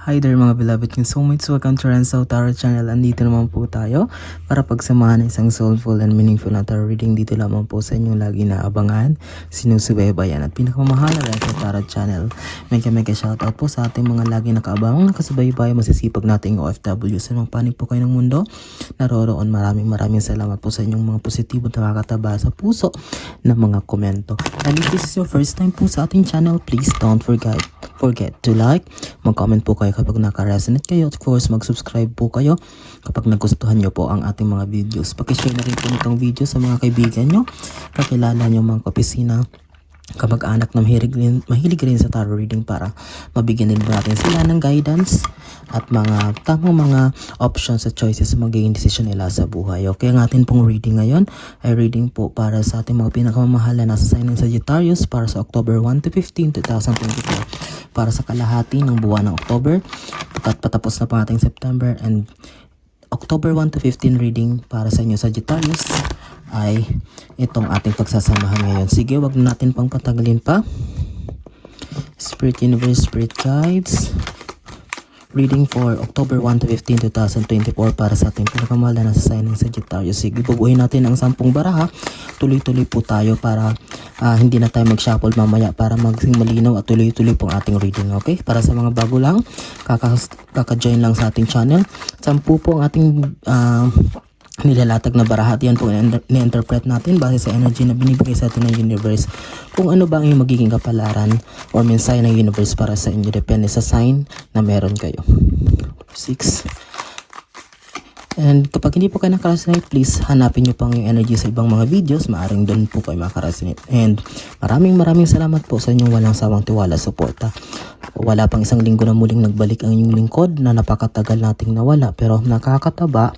Hi there mga beloved king soulmates, welcome to Renzo Tarot Channel. Andito naman po tayo para pagsamahan ng isang soulful and meaningful na tarot reading. Dito lamang po sa inyong lagi naabangan, sinusubaybayan at pinakamamahal na Renzo Tarot Channel. Mega shoutout po sa ating mga lagi nakaabang, nakasubaybay, masisipag nating OFW sa mga panig po kayo ng mundo. Naroroon, maraming salamat po sa inyong mga positibo na nakakataba sa puso na mga komento. And if this is your first time po sa ating channel, please don't forget to like, mag-comment po kayo kapag naka-resonate kayo. Of course, mag-subscribe po kayo kapag nagustuhan nyo po ang ating mga videos. Pakishare na rin po nitong video sa mga kaibigan nyo, kakilala nyo mga kapisina, kamag-anak na mahilig rin sa tarot reading para mabigyan din natin sila ng guidance at mga tamang mga options at choices sa magiging decision nila sa buhay. Okay, ang atin pong reading ngayon ay reading po para sa ating mga pinakamamahal na nasa sign ng Sagittarius para sa October 1 to 15, 2024, para sa kalahati ng buwan ng October at patapos na pa ating September, and October 1 to 15 reading para sa inyo Sagittarius ay itong ating pagsasamahan ngayon. Sige, wag natin pang patagalin pa. Spirit Universe, Spirit Guides, reading for October 1 to 15, 2024 para sa ating pinakamahal na nasa sign ng Sagittarius. Sige, bubuhin natin ang 10 baraha. Tuloy-tuloy po tayo para hindi na tayo mag-shuffle mamaya, para maging malinaw at tuloy-tuloy po ang ating reading. Okay? Para sa mga bago lang, kaka-join lang sa ating channel, 10 po ang ating nilalatag na baraha. Yan po ni-interpret natin base sa energy na binibigay sa atin ng universe. Kung ano ba ang yung magiging kapalaran or mensahe ng universe para sa inyo, depende sa sign na meron kayo. 6. And kapag hindi po kayo nakaresonate, please hanapin nyo pang yung energy sa ibang mga videos. Maaring doon po kayo makaresonate. And maraming salamat po sa inyong walang sawang tiwala, suporta. Wala pang isang linggo na muling nagbalik ang inyong lingkod na napakatagal nating nawala, pero nakakataba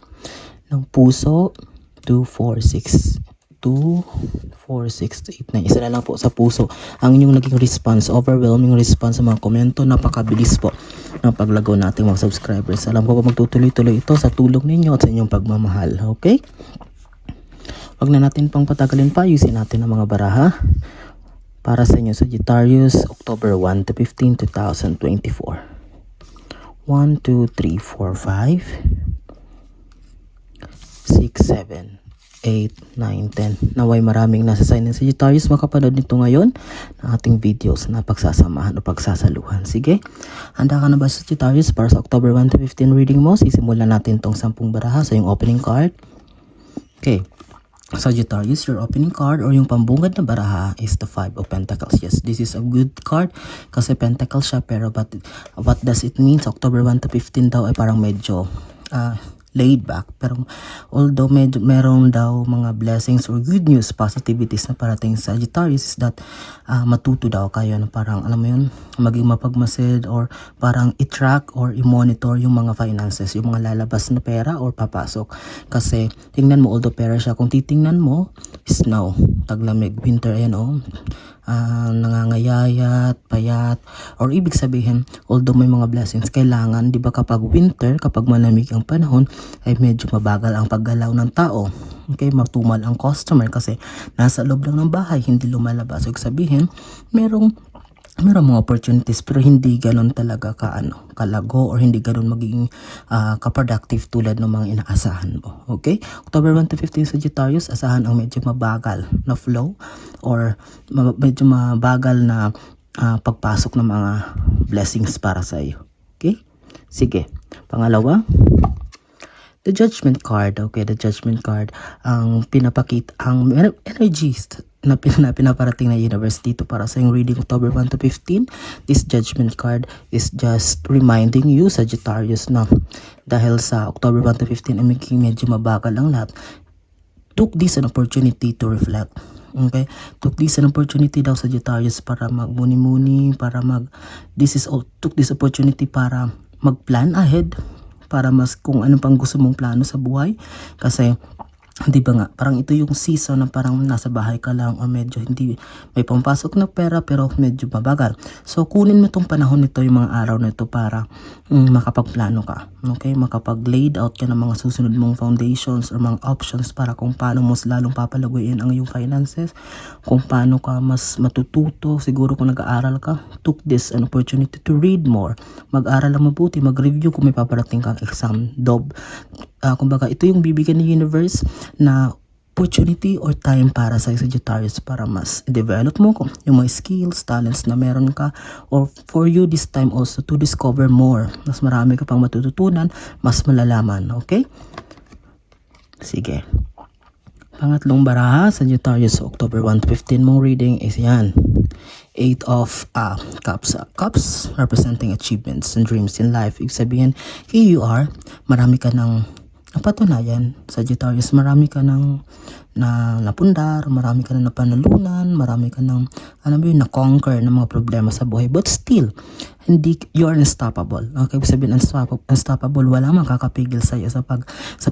ng puso. 246 8 9. Isa na lang po sa puso ang inyong naging response, overwhelming response sa mga komento. Napakabilis po ng paglagaw nating mga subscribers. Alam ko po magtutuloy-tuloy ito sa tulong ninyo at sa inyong pagmamahal. Okay? Wag na natin pang patagalin pa, ayusin natin ang mga baraha para sa inyo Sagittarius, October 1 to 15, 2024. 1, 2, 3, 4, 5, 6, 7, 8, 9, 10. Naway maraming nasa sign ng Sagittarius makapanood nito ngayon ng ating videos na pagsasamahan o pagsasaluhan. Sige, handa ka na ba Sagittarius para sa October 1 to 15 reading mo? Sisimulan natin tong 10 baraha sa yung opening card. Okay, Sagittarius, your opening card or yung pambungad na baraha is the 5 of Pentacles. Yes, this is a good card kasi Pentacles siya, pero what does it mean? Sa October 1 to 15 daw ay parang medyo laid back, pero although meron daw mga blessings or good news, positivities na parating sa Sagittarius, is that matuto daw kayo na parang, alam mo yun, maging mapagmasid or parang i-track or i-monitor yung mga finances, yung mga lalabas na pera or papasok. Kasi tingnan mo, although pera siya, kung titingnan mo, snow, taglamig, winter, ayan nangangayayat, payat, or ibig sabihin, although may mga blessings, kailangan, di ba kapag winter, kapag malamig ang panahon, ay medyo mabagal ang paggalaw ng tao. Okay, matumal ang customer kasi nasa loob lang ng bahay, hindi lumalabas. So, sabihin, merong mga opportunities, pero hindi ganon talaga kalago or hindi ganon magiging ka-productive tulad ng mga inaasahan mo. Okay? October 1 to 15 Sagittarius, asahan ang medyo mabagal na flow or medyo mabagal na pagpasok ng mga blessings para sa iyo. Okay? Sige. Pangalawa, the Judgment card. Okay, the Judgment card ang pinapakita ang energies na pinaparating na universe dito para sa yung reading October 1 to 15. This Judgment card is just reminding you, Sagittarius, na dahil sa October 1 to 15 ay medyo mabagal ang lahat, took this an opportunity to reflect. Okay, took this an opportunity daw Sagittarius para magmuni-muni, para took this opportunity para mag-plan ahead, para mas kung ano pang gusto mong plano sa buhay. Kasi Di ba nga, parang ito yung season na parang nasa bahay ka lang or medyo hindi may pampasok na pera pero medyo mabagal. So kunin mo itong panahon nito, yung mga araw na ito para makapagplano ka. Okay, makapag-laid out ka ng mga susunod mong foundations or mga options para kung paano mas lalong papalaguin ang iyong finances, kung paano ka mas matututo. Siguro kung nag-aaral ka, took this an opportunity to read more. Mag-aral lang mabuti, mag-review kung may paparating kang exam. Kumbaga ito yung bibigyan ng universe na opportunity or time para sa Sagittarius para mas develop mo yung mga skills, talents na meron ka, or for you this time also to discover more. Mas marami ka pang matututunan, mas malalaman. Okay? Sige. Pangatlong baraha, Sagittarius, October 1 to 15 mong reading is yan. 8 of Cups. Cups representing achievements and dreams in life. Ibig sabihin, here you are, marami ka ng napatunayan, Sagittarius, marami ka ng napundar, marami ka ng napanalunan, marami ka ng na-conquer ng mga problema sa buhay, but still you are unstoppable. Okay, sabihin unstoppable, wala makakapigil sa iyo sa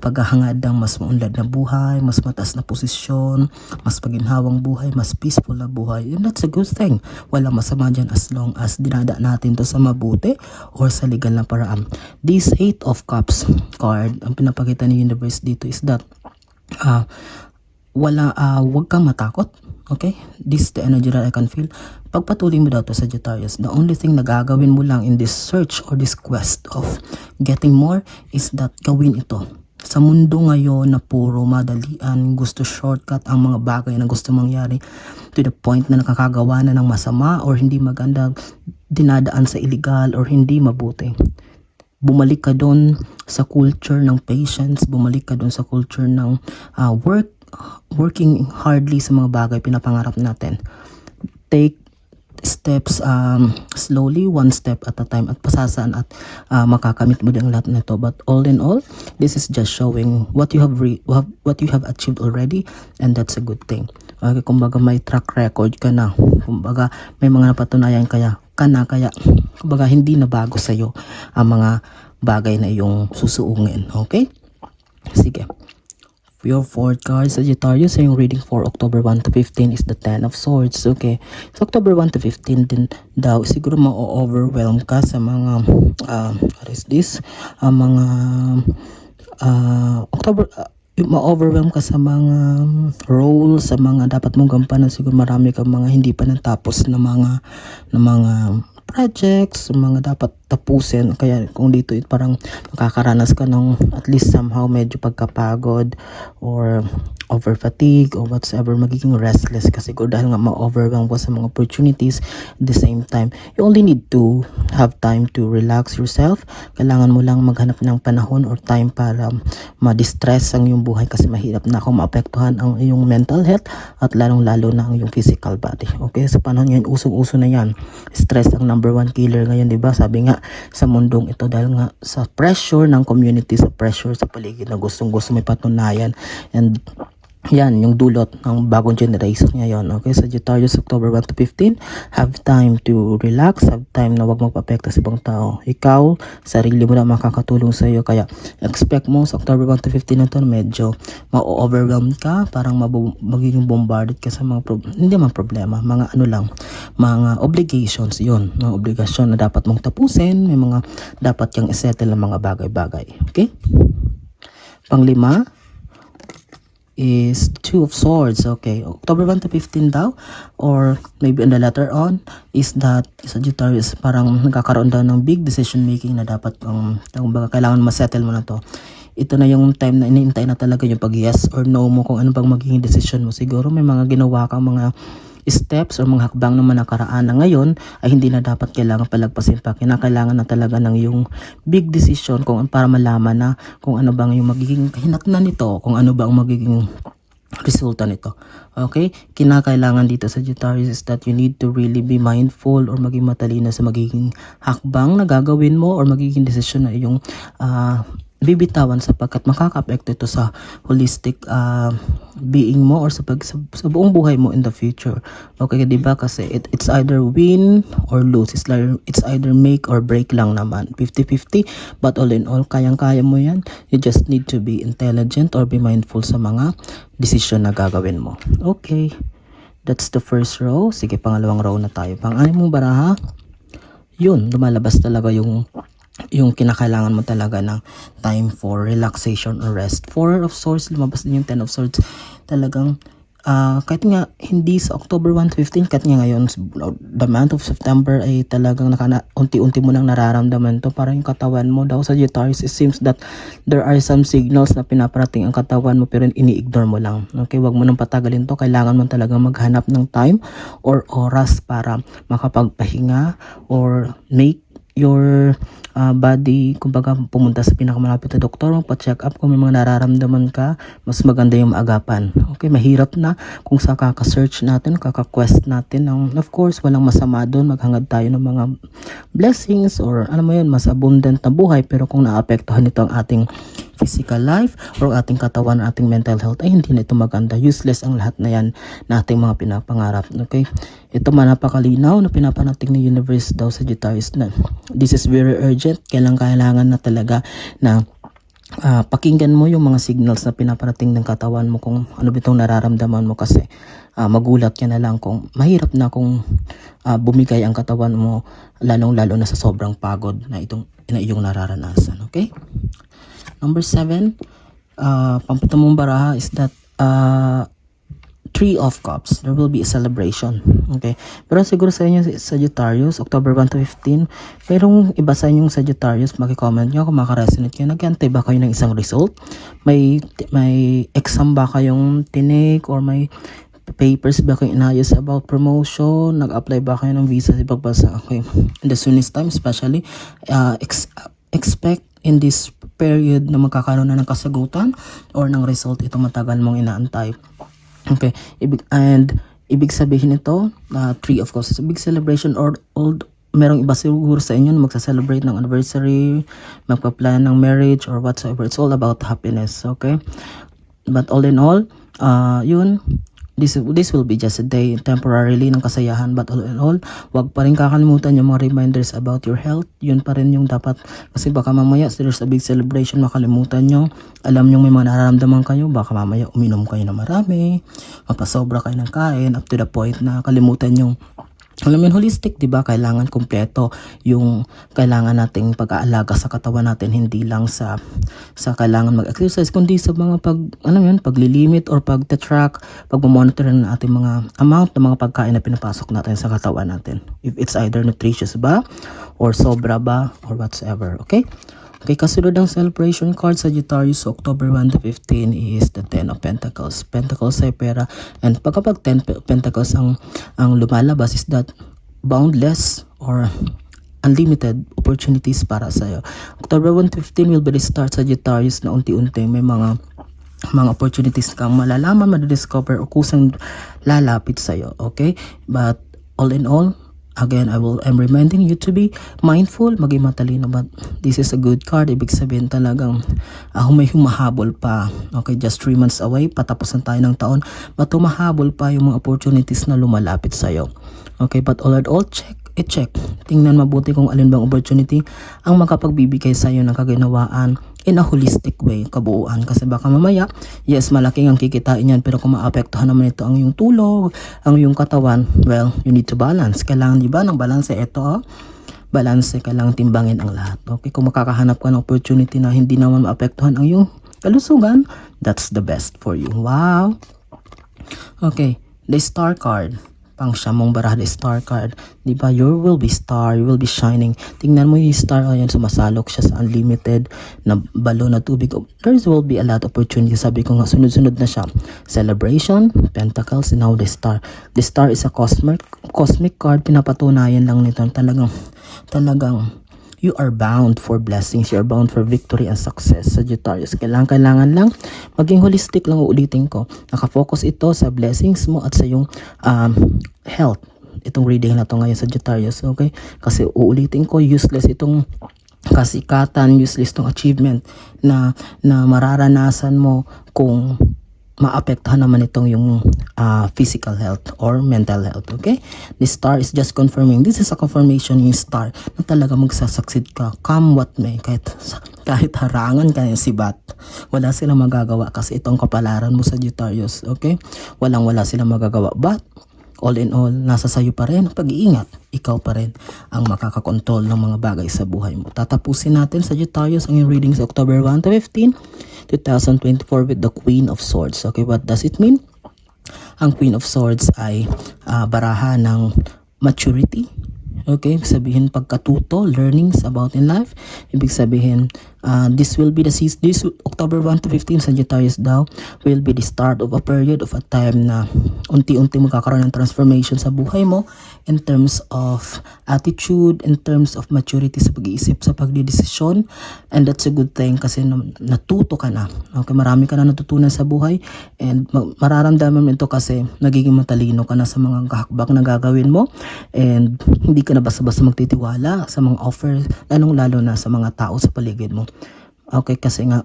paghahangad ng mas maunlad na buhay, mas mataas na posisyon, mas paginhawang buhay, mas peaceful na buhay. And that's a good thing. Walang masama dyan as long as dinada natin to sa mabuti or sa legal na paraan. This 8 of Cups card, ang pinapakita ni universe dito is that wag kang matakot. Okay? This is the energy that I can feel. Pagpatuloy mo daw to, Sagittarius. The only thing na gagawin mo lang in this search or this quest of getting more is that gawin ito. Sa mundo ngayon na puro madalian, gusto shortcut ang mga bagay na gusto mangyari to the point na nakakagawa na ng masama or hindi maganda, dinadaan sa illegal or hindi mabuti. Bumalik ka doon sa culture ng patience, bumalik ka doon sa culture ng working hardly sa mga bagay pinapangarap natin. Take steps slowly, one step at a time, at pasasaan at makakamit mo din lahat nito. But all in all, this is just showing what you have achieved already, and that's a good thing. Okay, kumbaga may track record ka na, kumbaga may mga napatunayan kaya kumbaga hindi na bago sa iyo ang mga bagay na iyong susuungin. Okay? Sige. Your fourth card, Sagittarius, yung reading for October 1 to 15 is the 10 of Swords. Okay. So October 1 to 15 din daw, siguro ma-overwhelm ka sa mga what is this? Ma-overwhelm ka sa mga roles, sa mga dapat mong gampanan. Siguro marami kang mga hindi pa natapos na mga projects, mga dapat tapusin. Kaya kung dito parang makakaranas ka ng at least somehow medyo pagkapagod or over fatigue or whatsoever, magiging restless kasi siguro dahil nga ma-overwhelm ko sa mga opportunities. At the same time, you only need to have time to relax yourself. Kailangan mo lang maghanap ng panahon or time para ma-distress ang iyong buhay kasi mahirap na kung maapektuhan ang iyong mental health at lalong-lalo na ang iyong physical body. Okay, sa panahon ngayon, usong-uso na yan. Stress ang number one killer ngayon, di ba? Sabi nga sa mundong ito, dahil nga sa pressure ng community, sa pressure sa paligid na gustong-gusto may patunayan, and yan, yung dulot ng bagong generation ngayon. Okay, Sagittarius, October 1 to 15, have time to relax, have time na wag magpa-apekto sa ibang tao. Ikaw, sarili mo na makakatulong sa iyo. Kaya, expect mo sa October 1 to 15 na ito, medyo ma-overwhelm ka, parang magiging bombarded ka sa mga hindi man problema, mga mga obligations, yun. Mga obligasyon na dapat mong tapusin, may mga dapat kang isettle ng mga bagay-bagay. Okay? Panglima, is 2 of Swords. Okay, October 1 to 15 daw, or maybe on the later on, is that Sagittarius parang nagkakaroon daw ng big decision making na dapat kumbaga kailangan ma-settle mo na to. Ito na yung time na iniintay na talaga yung pag yes or no mo kung ano bang magiging decision mo. Siguro may mga ginawa kang mga steps or mga hakbang naman nakaraan na ngayon ay hindi na dapat kailangan palagpasin pa. Kinakailangan na talaga ng yung big decision para malaman na kung ano bang yung magiging kahinatnan nito, kung ano bang magiging resulta nito. Okay? Kinakailangan dito sa Sagittarius is that you need to really be mindful or maging matalino sa magiging hakbang na gagawin mo or magiging decision na yung bibitawan sapagkat makaka-apekto ito sa holistic being mo or sa buong buhay mo in the future. Okay, di ba? Kasi it's either win or lose. It's either make or break lang naman. 50-50. But all in all, kayang-kaya mo yan. You just need to be intelligent or be mindful sa mga decision na gagawin mo. Okay. That's the first row. Sige, pangalawang row na tayo. Pang-anim mong baraha, yun, lumalabas talaga yung kinakailangan mo talaga ng time for relaxation or rest. 4 of Swords, lumabas din yung 10 of Swords. Talagang, kahit nga hindi sa October 1 to 15, kahit nga ngayon, the month of September ay talagang unti-unti mo nang nararamdaman to. Parang yung katawan mo daw sa Sagittarius, it seems that there are some signals na pinaparating ang katawan mo pero ini-ignore mo lang. Okay, wag mo nang patagalin to. Kailangan mo talagang maghanap ng time or oras para makapagpahinga or make your body, kumbaga pumunta sa pinakamalapit na doktor, magpa-check up kung may mga nararamdaman ka, mas maganda yung maagapan. Okay, mahirap na kung sa kaka-search natin, kaka-quest natin. Of course, walang masama doon, maghangad tayo ng mga blessings or ano mo yun, mas abundant na buhay, pero kung naapektuhan nito ang ating physical life or ating katawan, ating mental health, ay hindi na ito maganda. Useless ang lahat na yan na ating mga pinapangarap. Okay? Ito man napakalinaw na pinapanating ni universe daw sa Sagittarius na this is very urgent. Kailangan na talaga na pakinggan mo yung mga signals na pinaparating ng katawan mo kung ano bitong nararamdaman mo kasi magulat ka na lang kung mahirap na kung bumigay ang katawan mo lalong-lalo na sa sobrang pagod na iyong nararanasan. Okay? Number 7, pamputo mong baraha is that 3 of Cups. There will be a celebration. Okay? Pero siguro sa inyo Sagittarius, October 1 to 15, merong iba sa inyong Sagittarius, makicomment nyo kung makaresonate kayo. Nag-antay ba kayo ng isang result? May exam ba kayong tinik or may papers ba kayong inayos about promotion? Nag-apply ba kayo ng visa sa ibang bansa? Okay. In the soonest time, especially, expect in this period na magkakaroon na ng kasagutan or ng result, ito matagal mong inaantay. Okay, ibig sabihin ito, 3 of course, it's a big celebration or merong iba siguro sa inyo na magsa-celebrate ng anniversary, magpa-plan ng marriage or whatsoever. It's all about happiness, okay? But all in all, this will be just a day temporarily ng kasayahan, but all in all, wag pa rin kakalimutan yung mga reminders about your health. Yun pa rin yung dapat, kasi baka mamaya there's a big celebration, makalimutan nyo, alam nyo may mga nararamdaman kayo, baka mamaya uminom kayo na marami, mapasobra kayo ng kain up to the point na kalimutan yung alam yun, holistic, di ba? Kailangan kumpleto yung kailangan nating pag-aalaga sa katawan natin, hindi lang sa kailangan mag-exercise, kundi sa mga paglilimit or pag-track, pag-monitor ng ating mga amount ng mga pagkain na pinapasok natin sa katawan natin. If it's either nutritious ba, or sobra ba, or whatsoever, okay? Okay, kasunod ng celebration card sa Sagittarius October 1 to 15 is the 10 of Pentacles. Pentacles ay pera. And pagkapag 10 Pentacles ang lumalabas is that boundless or unlimited opportunities para sa'yo. October 1 to 15 will be the start sa Sagittarius na unti-unti may mga opportunities kang malalaman, madidiscover o kusang lalapit sa'yo. Okay? But all in all, again, I'm reminding you to be mindful, maging matalino, but this is a good card. Ibig sabihin talagang may humahabol pa. Okay, just 3 months away, patapos na tayo ng taon, but humahabol pa yung mga opportunities na lumalapit sa'yo. Okay, but all in all, check. Tingnan mabuti kung alin bang opportunity ang makapagbibigay sa'yo ng kaginawaan in a holistic way, kabuuan. Kasi baka mamaya, yes, malaking ang kikitain yan, pero kung maapektuhan naman ito ang iyong tulog, ang iyong katawan, well, you need to balance. Kailangan, di ba, ng balance ito, balance, kailangan timbangin ang lahat. Okay, kung makakahanap ka ng opportunity na hindi naman maapektuhan ang iyong kalusugan, that's the best for you. Wow! Okay, the star card. Pang siya mong baraha, the star card. Diba? You will be star, you will be shining. Tingnan mo yung star, ayan, sumasalok siya sa unlimited na balon na tubig. There will be a lot of opportunity. Sabi ko nga, sunod-sunod na siya. Celebration, Pentacles, and now the star. The star is a cosmic card. Pinapatunayan lang nito. Talagang you are bound for blessings. You are bound for victory and success. Sagittarius, kailangan lang maging holistic lang, uulitin ko. Nakafocus ito sa blessings mo at sa yung health. Itong reading na to ngayon, Sagittarius, okay? Kasi uulitin ko, useless itong kasikatan, useless tong achievement na mararanasan mo kung maapektuhan naman itong yung physical health or mental health. Okay, the star is just confirming, this is a confirmation yung star na talaga magsasucceed ka come what may, kahit harangan ka yung sibat, wala silang magagawa kasi itong kapalaran mo sa Sagittarius. Okay, wala silang magagawa, but all in all, nasa sayo pa rin ang pag-iingat. Ikaw pa rin ang makakakontrol ng mga bagay sa buhay mo. Tatapusin natin sa Sagittarius ang reading sa October 1 to 15, 2024 with the Queen of Swords. Okay, what does it mean? Ang Queen of Swords ay baraha ng maturity. Okay, ibig sabihin pagkatuto, learnings about in life. Ibig sabihin, this will be the season, this October 1 to 15 Sagittarius daw will be the start of a period of a time na unti-unti magkakaroon ng transformation sa buhay mo in terms of attitude, in terms of maturity sa pag-iisip, sa pagdidesisyon, and that's a good thing kasi natuto ka na. Okay, marami ka na natutunan sa buhay and mararamdaman mo ito kasi nagiging matalino ka na sa mga kahakbak na gagawin mo and hindi ka na basta-basta magtitiwala sa mga offer, lalong-lalo na sa mga tao sa paligid mo. Okay, kasi nga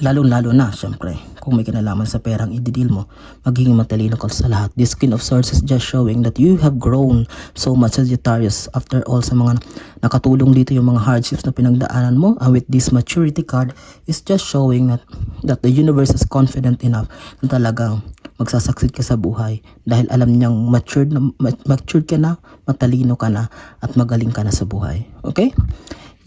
lalong-lalo na syempre kung may kinalaman sa perang ididil mo, magiging matalino ka sa lahat. This Queen of Swords is just showing that you have grown so much, Sagittarius, after all sa mga nakatulong dito yung mga hardships na pinagdaanan mo, and with this maturity card is just showing that the universe is confident enough na talagang magsasucceed ka sa buhay dahil alam niyang matured ka na, matalino ka na, at magaling ka na sa buhay. Okay?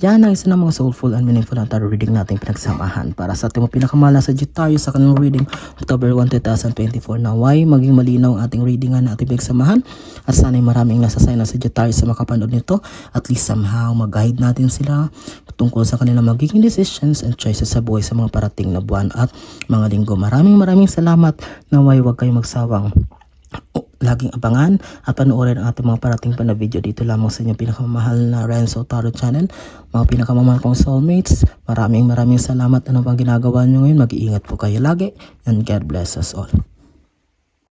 Yan ang isa ng mga soulful and meaningful na tarot reading natin pinagsamahan para sa ating mga pinakamahal na Sagittarius sa kanilang reading October 1, 2024. Naway maging malinaw ang ating readingan na ating pinagsamahan at sana'y maraming nasa sign ng Sagittarius sa makapanood nito, at least somehow mag-guide natin sila tungkol sa kanilang magiging decisions and choices sa buhay sa mga parating na buwan at mga linggo. Maraming salamat. Naway huwag kayong magsawang laging abangan at panoorin ang ating mga parating pa na video dito lamang sa inyong pinakamamahal na Renzo Tarot Channel. Mga pinakamamahal kong soulmates, maraming salamat. Ano bang ginagawa nyo ngayon? Mag-iingat po kayo lagi and God bless us all.